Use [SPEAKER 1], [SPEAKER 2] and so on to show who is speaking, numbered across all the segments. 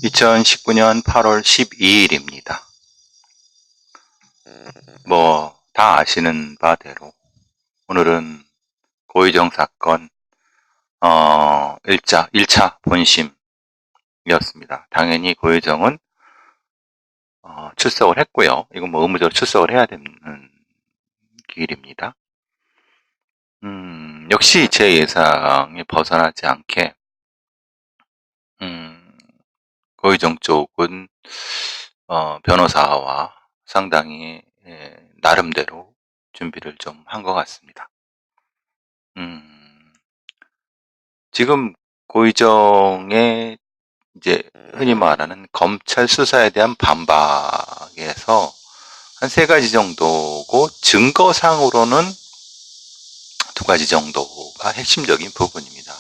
[SPEAKER 1] 2019년 8월 12일입니다. 다 아시는 바대로 오늘은 고의정 사건 1차 본심이었습니다. 당연히 고의정은 출석을 했고요. 이건 의무적으로 출석을 해야 되는 길입니다. 역시 제 예상에 벗어나지 않게 고의정 쪽은 변호사와 상당히 나름대로 준비를 좀 한 것 같습니다. 지금 고의정의 이제 흔히 말하는 검찰 수사에 대한 반박에서 한 3가지 정도고, 증거상으로는 2가지 정도가 핵심적인 부분입니다.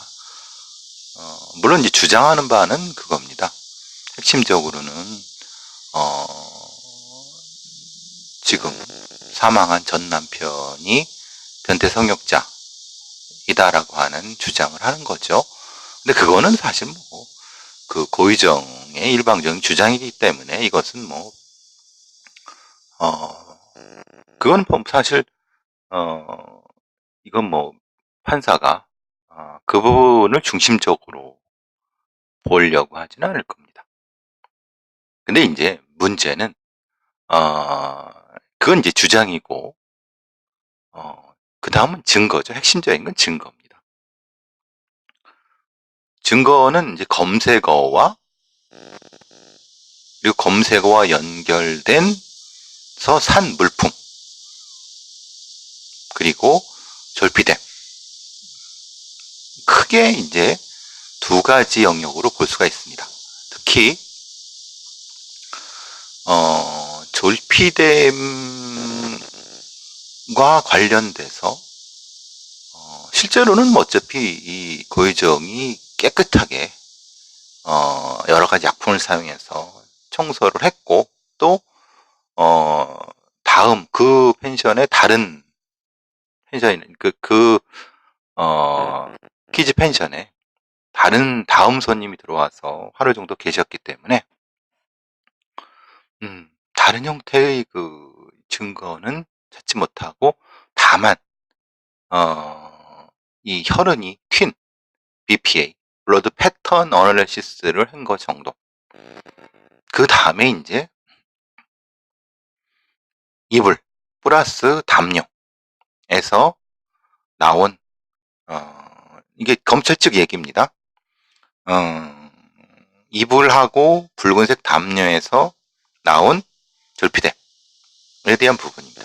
[SPEAKER 1] 물론 이제 주장하는 바는 그겁니다. 핵심적으로는 지금 사망한 전 남편이 변태 성역자이다라고 하는 주장을 하는 거죠. 근데 그거는 사실 그 고의정의 일방적인 주장이기 때문에 이것은 그건 사실 이건 판사가 그 부분을 중심적으로 보려고 하지는 않을 겁니다. 근데 이제 문제는 그건 이제 주장이고 그 다음은 증거죠. 핵심적인 건 증거입니다. 증거는 이제 검색어와 그리고 검색어와 연결된서 산 물품, 그리고 졸피뎀. 크게 이제 2가지 영역으로 볼 수가 있습니다. 특히 졸피뎀과 관련돼서 실제로는 어차피 이 고의정이 깨끗하게 여러 가지 약품을 사용해서 청소를 했고, 또 다음 그 펜션의 다른 펜션인 키즈 펜션에 다음 손님이 들어와서 하루 정도 계셨기 때문에 다른 형태의 그 증거는 찾지 못하고, 다만 이 혈흔이 튄 BPA, 블러드 패턴 어널리시스를 한 것 정도. 그 다음에 이제 이불 플러스 담요에서 나온 이게 검찰 측 얘기입니다. 이불하고 붉은색 담요에서 나온 졸피뎀에 대한 부분입니다.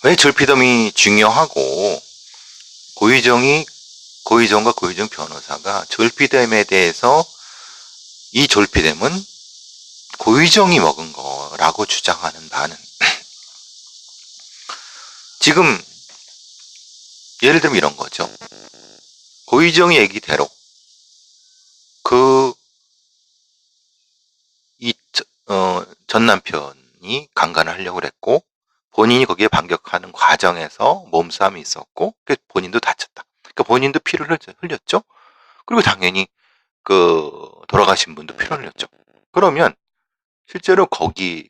[SPEAKER 1] 왜 졸피뎀이 중요하고 고의정과 고의정 변호사가 졸피뎀에 대해서 이 졸피뎀은 고의정이 먹은 거라고 주장하는 바는 지금 예를 들면 이런 거죠. 고의정의 얘기대로 전 남편이 강간을 하려고 그랬고, 본인이 거기에 반격하는 과정에서 몸싸움이 있었고, 본인도 다쳤다. 그러니까 본인도 피를 흘렸죠. 그리고 당연히 돌아가신 분도 피를 흘렸죠. 그러면 실제로 거기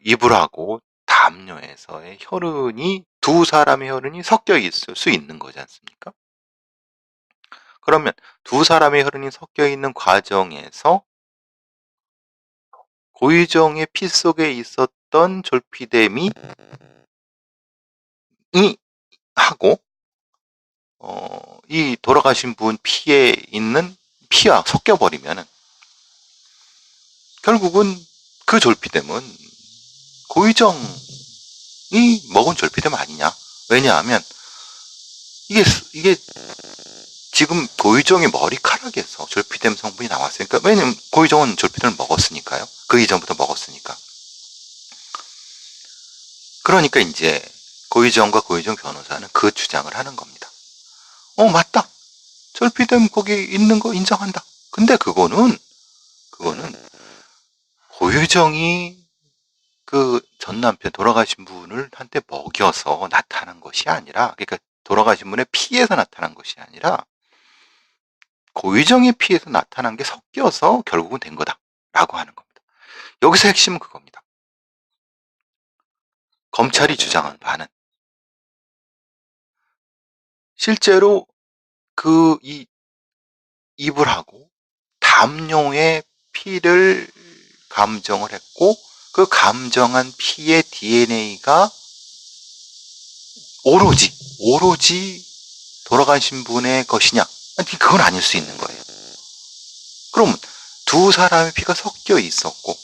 [SPEAKER 1] 이불하고 담요에서의 혈흔이 2 사람의 혈흔이 섞여 있을 수 있는 거지 않습니까? 그러면 2 사람의 혈흔이 섞여 있는 과정에서 고의정의 피 속에 있었던 졸피뎀이 하고 이 돌아가신 분 피에 있는 피와 섞여버리면은 결국은 그 졸피뎀은 고의정이 먹은 졸피뎀 아니냐. 왜냐하면 이게 지금 고의정의 머리카락에서 졸피뎀 성분이 나왔으니까. 왜냐면 고의정은 졸피뎀을 먹었으니까요. 그 이전부터 먹었으니까. 그러니까 이제 고의정과 고의정 변호사는 그 주장을 하는 겁니다. 맞다. 졸피뎀 거기 있는 거 인정한다. 근데 그거는 고의정이 그 전 남편 돌아가신 분을 한테 먹여서 나타난 것이 아니라, 그러니까 돌아가신 분의 피에서 나타난 것이 아니라 고유정의 피에서 나타난 게 섞여서 결국은 된 거다라고 하는 겁니다. 여기서 핵심은 그겁니다. 검찰이 주장한 바는 실제로 입을 하고 담요의 피를 감정을 했고 그 감정한 피의 DNA가 오로지 돌아가신 분의 것이냐? 아니, 그건 아닐 수 있는 거예요. 그럼 두 사람의 피가 섞여 있었고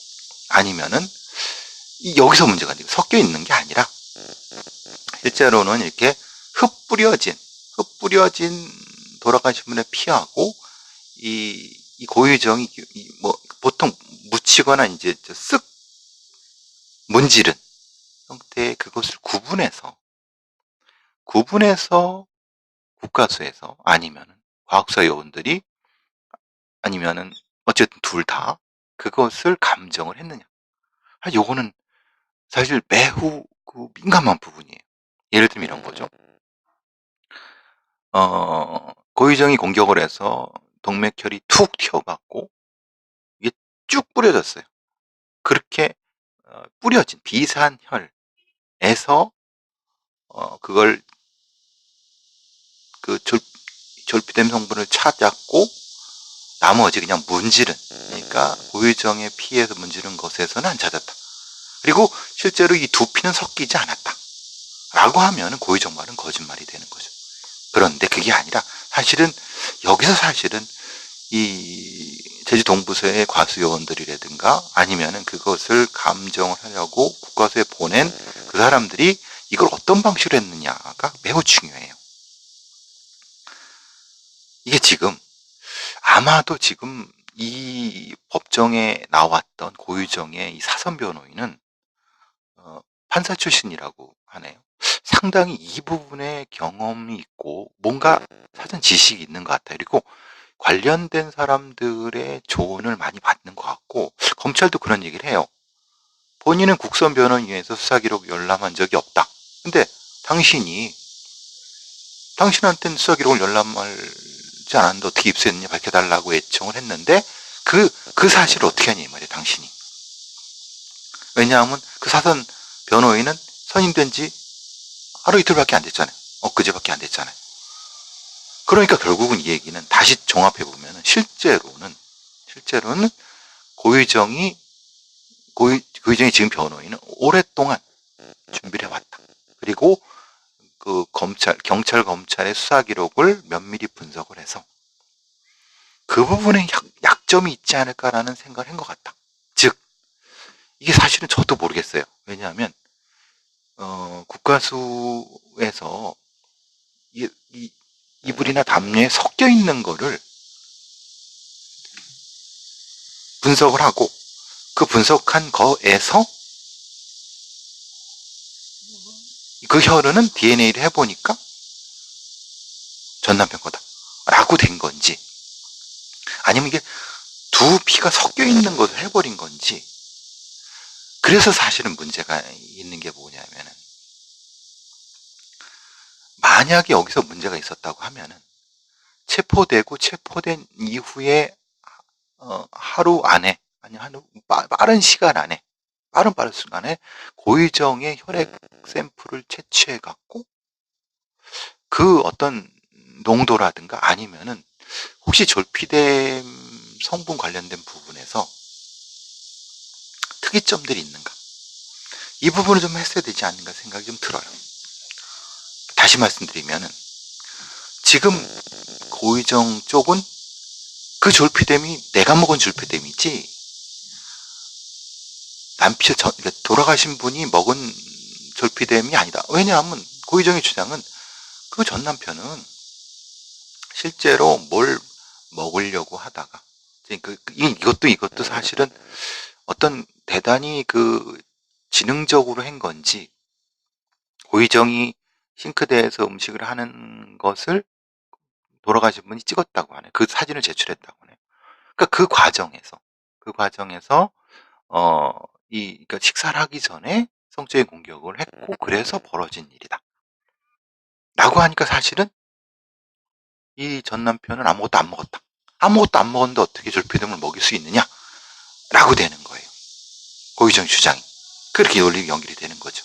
[SPEAKER 1] 아니면은 여기서 문제가 섞여 있는 게 아니라 실제로는 이렇게 흩뿌려진 돌아가신 분의 피하고 이 고유정이 뭐 보통 묻히거나 이제 쓱 문지른 형태의 그것을 구분해서 국가수에서 아니면 과학사 요원들이 아니면은 어쨌든 둘 다 그것을 감정을 했느냐. 요거는 사실 매우 민감한 부분이에요. 예를 들면 이런 거죠. 고유정이 공격을 해서 동맥혈이 툭 튀어갖고 이게 쭉 뿌려졌어요. 그렇게 뿌려진 비산혈에서 그걸 졸피뎀 성분을 찾았고 나머지 그냥 문지른, 그러니까 고유정의 피에서 문지른 것에서는 안 찾았다. 그리고 실제로 이 두 피는 섞이지 않았다 라고 하면 고유정 말은 거짓말이 되는 거죠. 그런데 그게 아니라 여기서 사실은 이 제주 동부서의 과수요원들이라든가 아니면은 그것을 감정을 하려고 국과수에 보낸 그 사람들이 이걸 어떤 방식으로 했느냐가 매우 중요해요. 이게 아마도 지금 이 법정에 나왔던 고유정의 이 사선 변호인은 판사 출신이라고 하네요. 상당히 이 부분에 경험이 있고 뭔가 사전 지식이 있는 것 같아요. 그리고 관련된 사람들의 조언을 많이 받는 것 같고 검찰도 그런 얘기를 해요. 본인은 국선 변호인위에서 수사기록 열람한 적이 없다. 근데 당신한테는 수사기록을 열람하지 않았는데 어떻게 입수했느냐 밝혀달라고 요청을 했는데 그 사실을 어떻게 하냐 이 말이에요. 당신이. 왜냐하면 그 사선 변호인은 선임된 지 하루 이틀밖에 안 됐잖아요. 엊그제밖에 안 됐잖아요. 그러니까 결국은 이 얘기는 다시 종합해보면 실제로는 고유정이 지금 변호인은 오랫동안 준비를 해왔다. 그리고 경찰 검찰의 수사 기록을 면밀히 분석을 해서 그 부분에 약점이 있지 않을까라는 생각을 한 것 같다. 즉, 이게 사실은 저도 모르겠어요. 왜냐하면, 국가수에서 이불이나 담요에 섞여 있는 거를 분석을 하고 그 분석한 거에서 그 혈흔은 DNA를 해보니까 전 남편 거다 라고 된 건지 아니면 이게 두 피가 섞여 있는 것을 해버린 건지 그래서 사실은 문제가 있는 게 뭐냐면은 만약에 여기서 문제가 있었다고 하면은 체포된 이후에 하루 안에 아니 빠른 시간 안에 빠른 순간에 고유정의 혈액 샘플을 채취해 갖고 그 어떤 농도라든가 아니면은 혹시 졸피뎀 성분 관련된 부분에서 특이점들이 있는가 이 부분을 좀 했어야 되지 않는가 생각이 좀 들어요. 다시 말씀드리면은 지금 고유정 쪽은 그 졸피뎀이 내가 먹은 졸피뎀이지 그러니까 돌아가신 분이 먹은 졸피뎀이 아니다. 왜냐하면 고유정의 주장은 그 전 남편은 실제로 뭘 먹으려고 하다가 이것도 사실은 어떤 대단히 지능적으로 한 건지 고유정이 싱크대에서 음식을 하는 것을 돌아가신 분이 찍었다고 하네. 그 사진을 제출했다고 하네. 그러니까 그 과정에서 그러니까 식사를 하기 전에 성적인 공격을 했고 그래서 벌어진 일이다. 라고 하니까 사실은 이 전 남편은 아무것도 안 먹었다. 아무것도 안 먹었는데 어떻게 졸피뎀을 먹일 수 있느냐? 라고 되는 거예요. 고유정 주장이. 그렇게 논리 연결이 되는 거죠.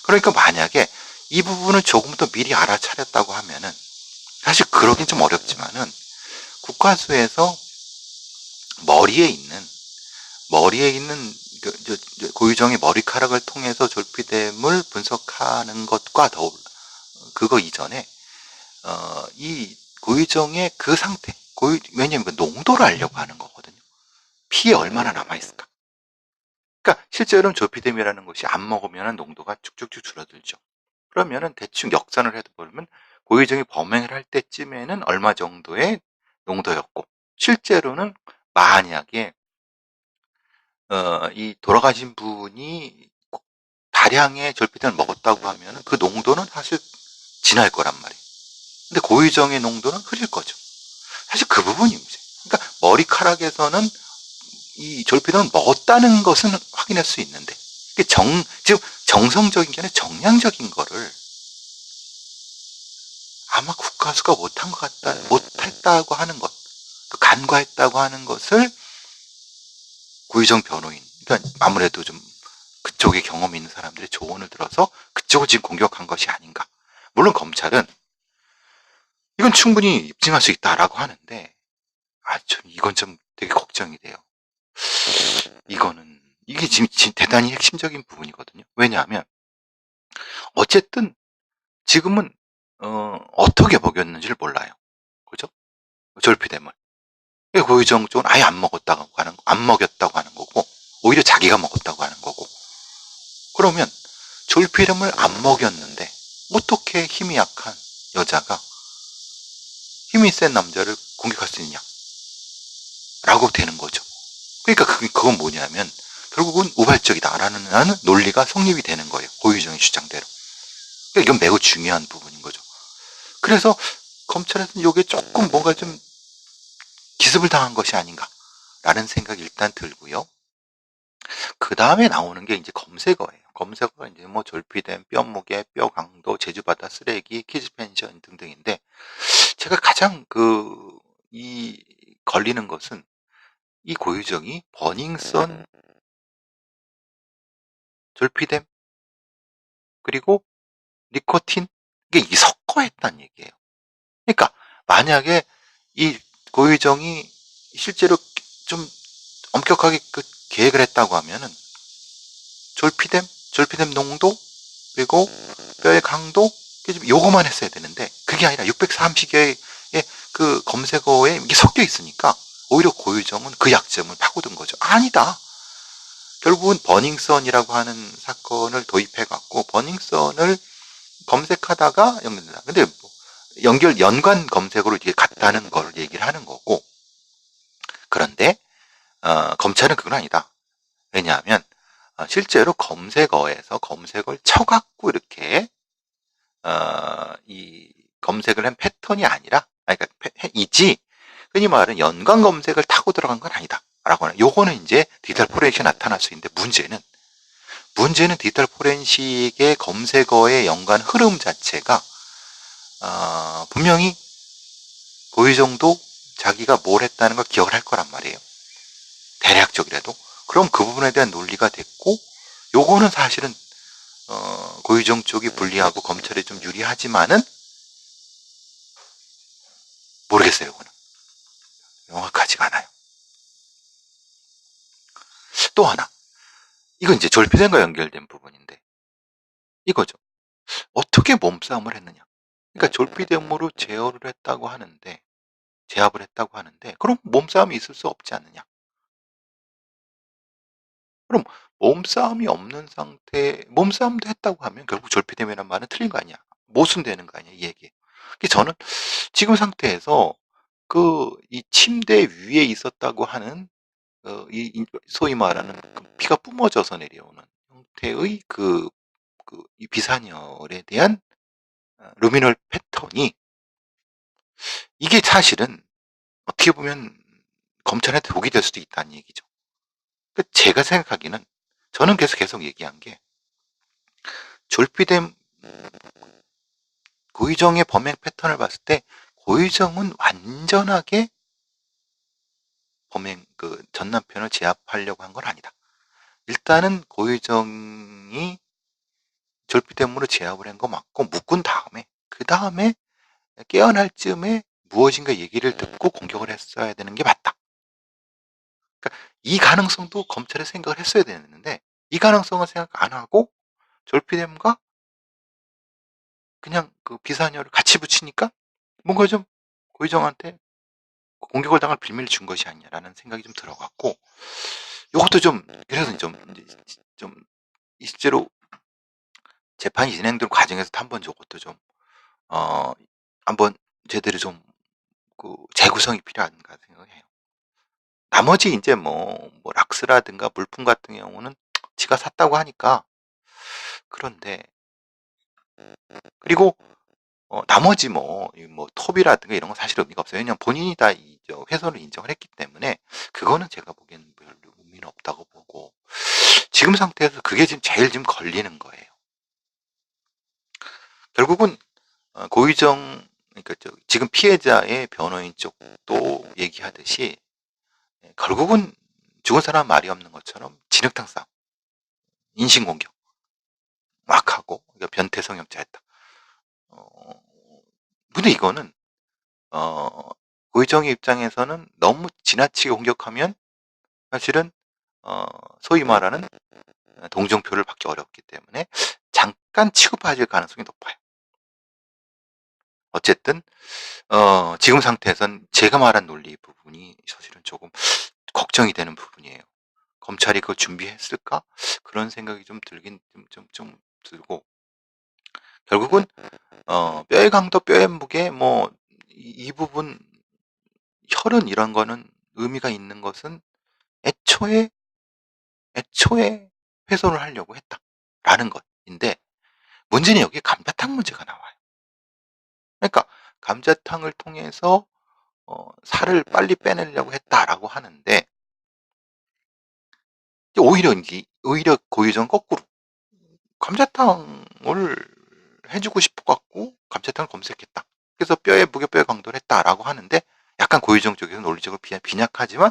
[SPEAKER 1] 그러니까 만약에 이 부분을 조금 더 미리 알아차렸다고 하면은, 사실 그러긴 좀 어렵지만은, 국과수에서 머리에 있는 고유정의 머리카락을 통해서 졸피뎀을 분석하는 것과 그거 이전에 이 고유정의 그 상태, 왜냐면 그 농도를 알려고 하는 거거든요. 피에 얼마나 남아있을까. 그러니까 실제로는 졸피뎀이라는 것이 안 먹으면 농도가 쭉쭉쭉 줄어들죠. 그러면은 대충 역산을 해도 보면 고유정이 범행을 할 때쯤에는 얼마 정도의 농도였고, 실제로는 만약에 이 돌아가신 분이 다량의 졸피뎀을 먹었다고 하면 그 농도는 사실 진할 거란 말이에요. 근데 고유정의 농도는 흐릴 거죠. 사실 그 부분이 문제. 그러니까 머리카락에서는 이 졸피뎀을 먹었다는 것은 확인할 수 있는데, 즉 정성적인 게 아니라 정량적인 거를 아마 국가수가 못했다고 하는 것, 간과했다고 하는 것을 고유정 변호인, 그러니까 아무래도 좀 그쪽에 경험이 있는 사람들의 조언을 들어서 그쪽을 지금 공격한 것이 아닌가. 물론 검찰은 이건 충분히 입증할 수 있다라고 하는데, 이건 좀 되게 걱정이 돼요. 이게 지금 대단히 핵심적인 부분이거든요. 왜냐하면 어쨌든 지금은 어떻게 먹였는지를 몰라요. 그죠? 졸피뎀을. 고유정 쪽은 아예 안 먹었다고 하는 거고, 오히려 자기가 먹었다고 하는 거고. 그러면 졸피뎀을 안 먹였는데 어떻게 힘이 약한 여자가 힘이 센 남자를 공격할 수 있냐? 라고 되는 거죠. 그러니까 그건 뭐냐면 결국은 우발적이다라는 논리가 성립이 되는 거예요. 고유정의 주장대로. 그러니까 이건 매우 중요한 부분인 거죠. 그래서 검찰에서는 이게 조금 뭔가 좀 기습을 당한 것이 아닌가라는 생각이 일단 들고요. 그 다음에 나오는 게 이제 검색어예요. 검색어가 이제 뭐 졸피뎀, 뼈무게, 뼈 강도, 제주바다 쓰레기, 키즈 펜션 등등인데, 제가 가장 이 걸리는 것은 이 고유정이 버닝썬, 졸피뎀, 그리고 니코틴, 이게 섞어 했다는 얘기예요. 그러니까 만약에 이 고유정이 실제로 좀 엄격하게 계획을 했다고 하면은 졸피뎀 농도, 그리고 뼈의 강도, 요거만 했어야 되는데 그게 아니라 630여의 그 검색어에 이게 섞여 있으니까 오히려 고유정은 그 약점을 파고든 거죠. 아니다. 결국은 버닝썬이라고 하는 사건을 도입해갖고 버닝썬을 검색하다가 연결된다. 근데 연관 검색으로 이게 같다는 걸 얘기를 하는 거고, 그런데 검찰은 그건 아니다. 왜냐하면 실제로 검색어에서 검색을 쳐갖고 이렇게 이 검색을 한 패턴이 아니라, 그러니까 이지 흔히 말하는 연관 검색을 타고 들어간 건 아니다. 라고 하는, 요거는 이제 디지털 포렌식이 나타날 수 있는데, 문제는 디지털 포렌식의 검색어의 연관 흐름 자체가 분명히 고유정도 자기가 뭘 했다는 걸 기억을 할 거란 말이에요. 대략적이라도. 그럼 그 부분에 대한 논리가 됐고, 요거는 사실은 고유정 쪽이 불리하고 검찰이 좀 유리하지만은 모르겠어요. 이거는 명확하지가 않아요. 또 하나, 이건 이제 졸피뎀과 연결된 부분인데 이거죠. 어떻게 몸싸움을 했느냐. 그러니까 졸피뎀으로 제압을 했다고 하는데 그럼 몸싸움이 있을 수 없지 않느냐. 그럼 몸싸움이 없는 몸싸움도 했다고 하면 결국 졸피뎀이라는 말은 틀린 거 아니야. 모순되는 거 아니야, 이 얘기. 저는 지금 상태에서 이 침대 위에 있었다고 하는 소위 말하는 피가 뿜어져서 내려오는 형태의 이 비산혈에 대한 루미널 패턴이, 이게 사실은 어떻게 보면 검찰한테 독이 될 수도 있다는 얘기죠. 제가 생각하기는, 저는 계속 얘기한 게, 졸피뎀 고유정의 범행 패턴을 봤을 때 고유정은 완전하게 범행 전 남편을 제압하려고 한 건 아니다. 일단은 고유정이 절피대문으로 제압을 한 거 맞고 묶은 다음에 그다음에 깨어날 즈음에 무엇인가 얘기를 듣고 공격을 했어야 되는 게 맞다. 그러니까 이 가능성도 검찰이 생각을 했어야 되는데 이 가능성을 생각 안 하고 졸피뎀과 그냥 비사녀를 같이 붙이니까 뭔가 좀 고유정한테 공격을 당할 빌미를 준 것이 아니냐라는 생각이 좀 들어갔고 이것도 좀 그래서 좀 실제로 재판이 진행되는 과정에서 한번 저것도 좀 한번 제대로 좀 재구성이 필요한가 생각해요. 나머지 이제 뭐 락스라든가 물품 같은 경우는 지가 샀다고 하니까 그런데 그리고 나머지 뭐 톱이라든가 이런 건 사실 의미가 없어요. 왜냐면 본인이 다 훼손을 인정을 했기 때문에 그거는 제가 보기에는 별로 의미는 없다고 보고 지금 상태에서 그게 지금 제일 지금 걸리는 거예요. 결국은 고의정 그러니까 지금 피해자의 변호인 쪽도 얘기하듯이 결국은 죽은 사람 말이 없는 것처럼 진흙탕 싸움, 인신공격 막 하고 변태 성형자였다. 근데 이거는 고의정의 입장에서는 너무 지나치게 공격하면 사실은 소위 말하는 동정표를 받기 어렵기 때문에 잠깐 치고 빠질 가능성이 높아요. 어쨌든 지금 상태에선 제가 말한 논리 부분이 사실은 조금 걱정이 되는 부분이에요. 검찰이 그걸 준비했을까? 그런 생각이 좀 들긴 좀 들고 결국은 뼈의 강도, 뼈의 무게 이 부분 혈흔 이런 거는 의미가 있는 것은 애초에 훼손을 하려고 했다라는 것인데 문제는 여기에 감자탕 문제가 나와요. 그러니까 감자탕을 통해서 살을 빨리 빼내려고 했다라고 하는데 오히려 고유정 거꾸로 감자탕을 해주고 싶어 갖고 감자탕을 검색했다. 그래서 뼈의 무게, 뼈의 강도를 했다라고 하는데 약간 고유정 쪽에서 논리적으로 빈약하지만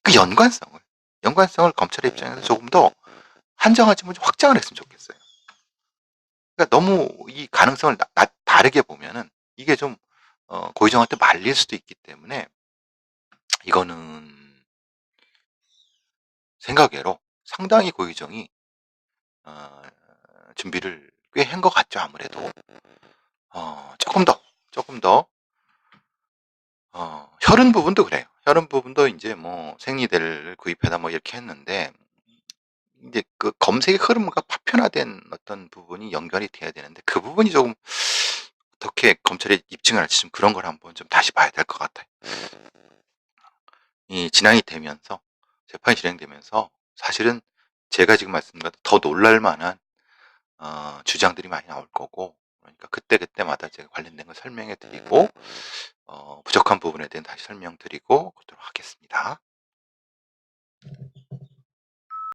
[SPEAKER 1] 그 연관성을 검찰의 입장에서 조금 더 한정하지만 좀 확장을 했으면 좋겠어요. 그러니까 너무 이 가능성을 다르게 보면은 이게 좀 고유정한테 말릴 수도 있기 때문에 이거는 생각외로 상당히 고유정이 어, 준비를 꽤 한 것 같죠. 아무래도 조금 더 혈흔 부분도 그래요. 혈흔 부분도 이제 뭐 생리대를 구입해다 뭐 이렇게 했는데 이제 그 검색의 흐름과 파편화된 어떤 부분이 연결이 돼야 되는데 그 부분이 조금 어떻게 검찰이 입증을 할지 좀 그런 걸 한번 좀 다시 봐야 될 것 같아요. 이 진행이 되면서 재판이 진행되면서 사실은 제가 지금 말씀드린 더 놀랄 만한 주장들이 많이 나올 거고 그러니까 그때마다 제가 관련된 걸 설명해 드리고 부족한 부분에 대해 다시 설명드리고 그러도록 하겠습니다.